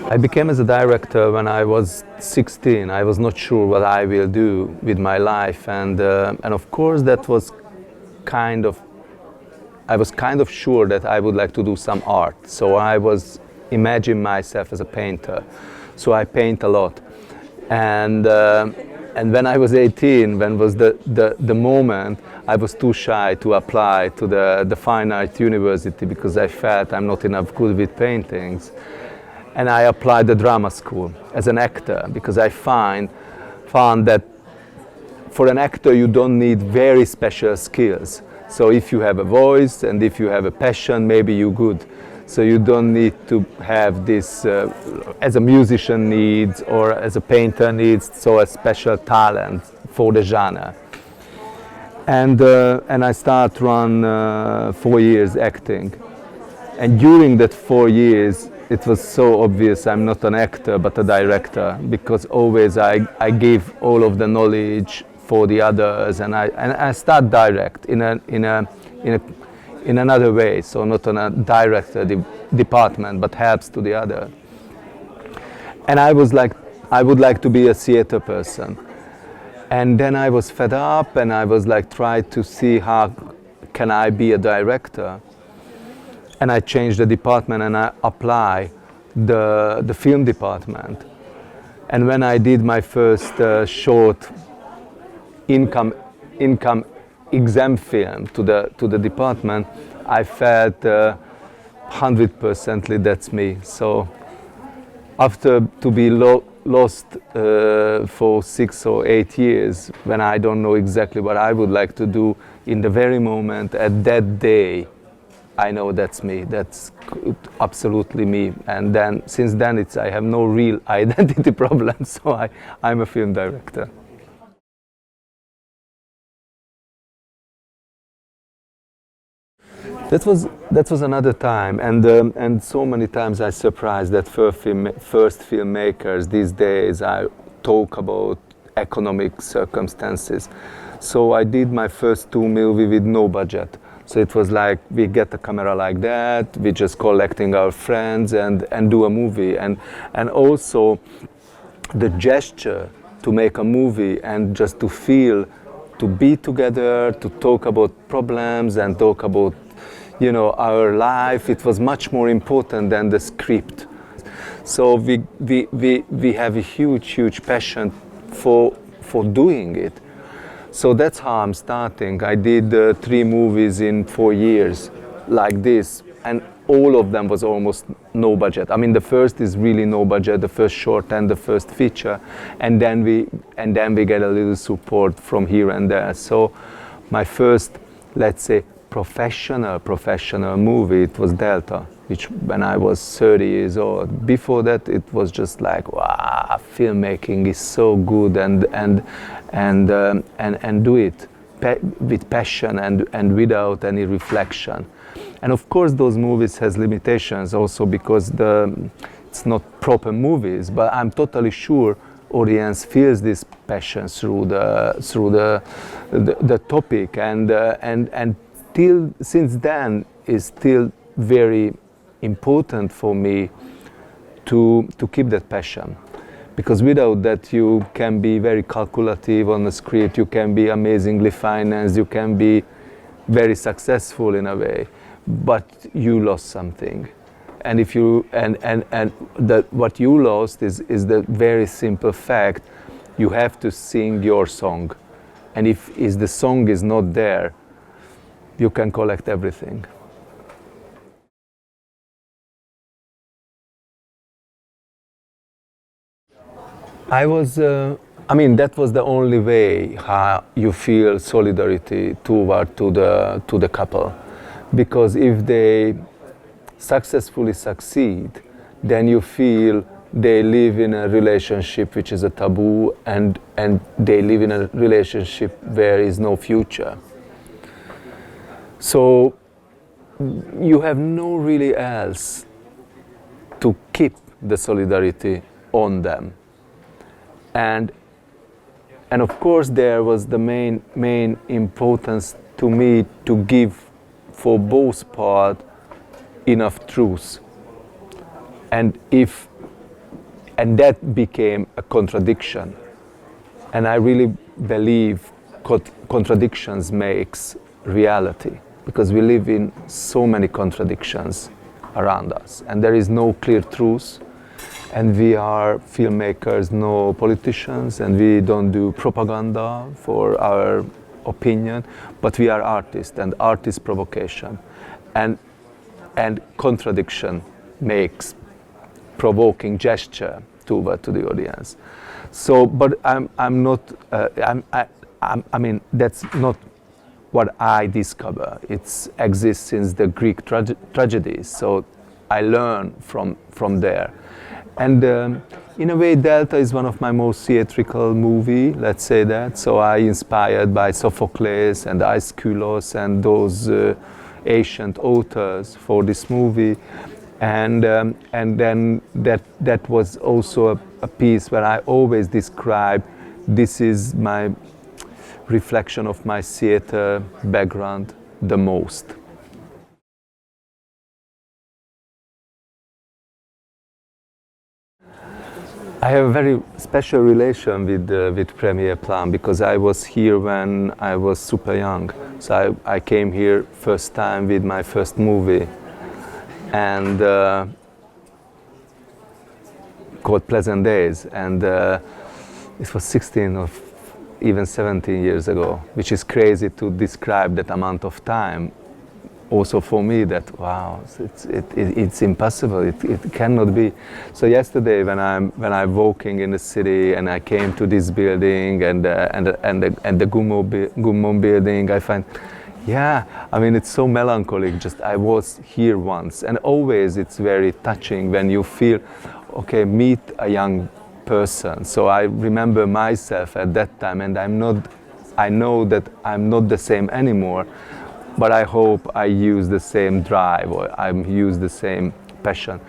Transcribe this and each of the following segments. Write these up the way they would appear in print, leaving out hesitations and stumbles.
I became as a director when I was 16. I was not sure what I will do with my life, and of course that was kind of, I was kind of sure that I would like to do some art. So I was imagining myself as a painter. So I paint a lot, and when I was 18, when was the moment, I was too shy to apply to the Fine Art University because I felt I'm not enough good with paintings. And I applied the drama school as an actor because I found that for an actor you don't need very special skills. So if you have a voice and if you have a passion, maybe you're good. So you don't need to have this as a musician needs or as a painter needs, so a special talent for the genre. And I started run 4 years acting. And during that 4 years, it was so obvious I'm not an actor but a director, because always I gave all of the knowledge for the others, and I start direct in another way, so not on a director department but helps to the other. And I was like, I would like to be a theater person. And then I was fed up and I was like, try to see how can I be a director. And I changed the department and I applied the film department. And when I did my first short income exam film to the department, I felt 100%ly that's me. So after to be lost for 6 or 8 years, when I don't know exactly what I would like to do, in the very moment at that day, I know that's me, that's absolutely me. And then, since then, I have no real identity problem, so I'm a film director. That was another time, and so many times I surprised that first filmmakers these days I talk about economic circumstances. So I did my first 2 movies with no budget. So it was like we get a camera like that, we just collecting our friends and do a movie, and also the gesture to make a movie and just to feel, to be together, to talk about problems and talk about, you know, our life. It was much more important than the script. So we have a huge passion for doing it. So that's how I'm starting. I did 3 movies in 4 years like this, and all of them was almost no budget. I mean, the first is really no budget, the first short and the first feature, and then we get a little support from here and there. So my first, let's say, professional movie, it was Delta, which when I was 30 years old. Before that, it was just like, wow, filmmaking is so good, and do it with passion and without any reflection. And of course, those movies has limitations also because it's not proper movies. But I'm totally sure audience feels this passion through the topic, and till since then is still very important for me to keep that passion, because without that you can be very calculative on the script, you can be amazingly financed, you can be very successful in a way, but you lost something. And if you what you lost is the very simple fact you have to sing your song, and if the song is not there, you can collect everything. I mean, that was the only way how you feel solidarity toward to the couple, because if they successfully succeed, then you feel they live in a relationship which is a taboo, and they live in a relationship where is no future. So you have no really else to keep the solidarity on them. And of course there was the main importance to me to give for both parts enough truth. And if and that became a contradiction. And I really believe contradictions makes reality, because we live in so many contradictions around us, and there is no clear truth, and we are filmmakers, no politicians, and we don't do propaganda for our opinion, but we are artists, and art is provocation, and contradiction makes provoking gesture to the audience. So, but I'm not. I mean, that's not what I discover. It exists since the Greek tragedies. So I learn from there, and in a way, Delta is one of my most theatrical movie. Let's say that. So I inspired by Sophocles and Aeschylus and those ancient authors for this movie. And then that was also a piece where I always describe, this is my reflection of my theater background the most. I have a very special relation with Premier Plan, because I was here when I was super young. So I came here first time with my first movie, and called Pleasant Days, and it was 16 or even 17 years ago, which is crazy to describe that amount of time. Also for me, that wow, it's impossible. It cannot be. So yesterday, when I'm walking in the city and I came to this building and the Gummon building, I find, yeah, I mean, it's so melancholic. Just I was here once, and always it's very touching when you feel, okay, meet a young person. So I remember myself at that time, and I know that I'm not the same anymore, but I hope I use the same drive, or I use the same passion.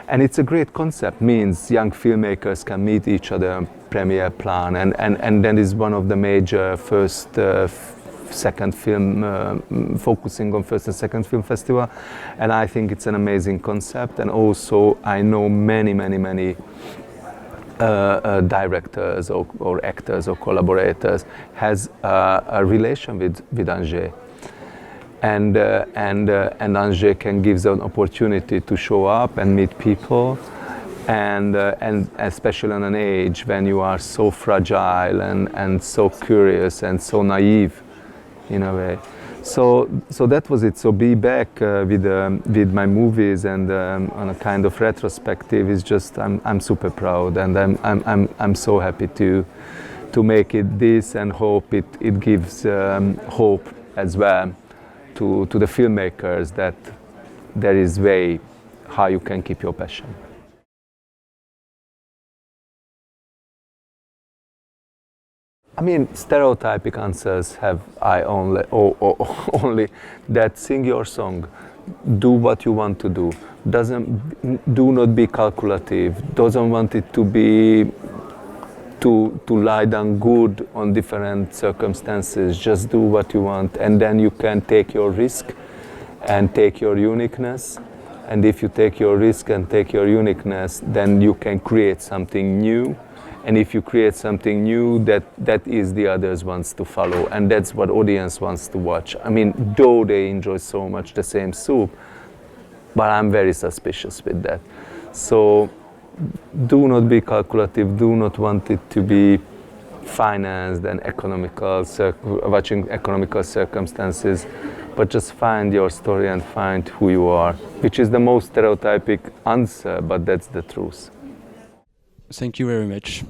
And it's a great concept, means young filmmakers can meet each other on Premier Plan, and then is one of the major second film, focusing on first and second film festival, and I think it's an amazing concept. And also I know many directors or actors or collaborators has a relation with Angers, and Angers can give an opportunity to show up and meet people, and especially on an age when you are so fragile and so curious and so naive in a way. So that was it. So be back with my movies and on a kind of retrospective is just, I'm super proud, and I'm so happy to make it this, and hope it gives hope as well to the filmmakers that there is way how you can keep your passion. I mean, stereotypic answers have I only that sing your song, do what you want to do. Do not be calculative. Doesn't want it to be to lie down good on different circumstances. Just do what you want, and then you can take your risk and take your uniqueness. And if you take your risk and take your uniqueness, then you can create something new. And if you create something new, that is the others wants to follow, and that's what audience wants to watch. I mean, though they enjoy so much the same soup, but I'm very suspicious with that. So do not be calculative, do not want it to be financed and watching economical circumstances, but just find your story and find who you are, which is the most stereotypic answer, but that's the truth. Thank you very much.